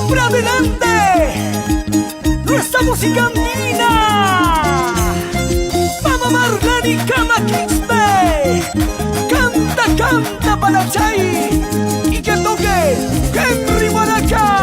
siempre adelante, nuestra música andina. Vamos Marlani Kama Quispe, canta, canta Palachay, y que toque Henry Guaracha.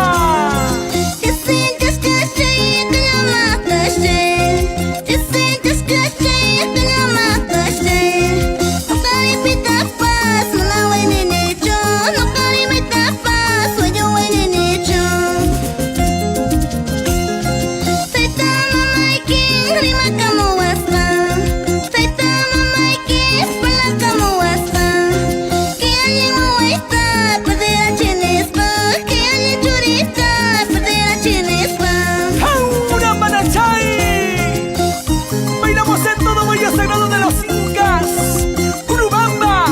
Sagrado de los Incas, Urubamba,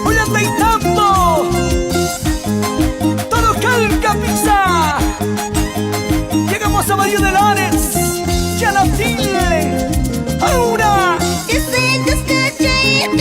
Ollanta y Tambo, todo Calca Pizza. Llegamos a María de Lares, Chalatil, ahora. This ain't discussion,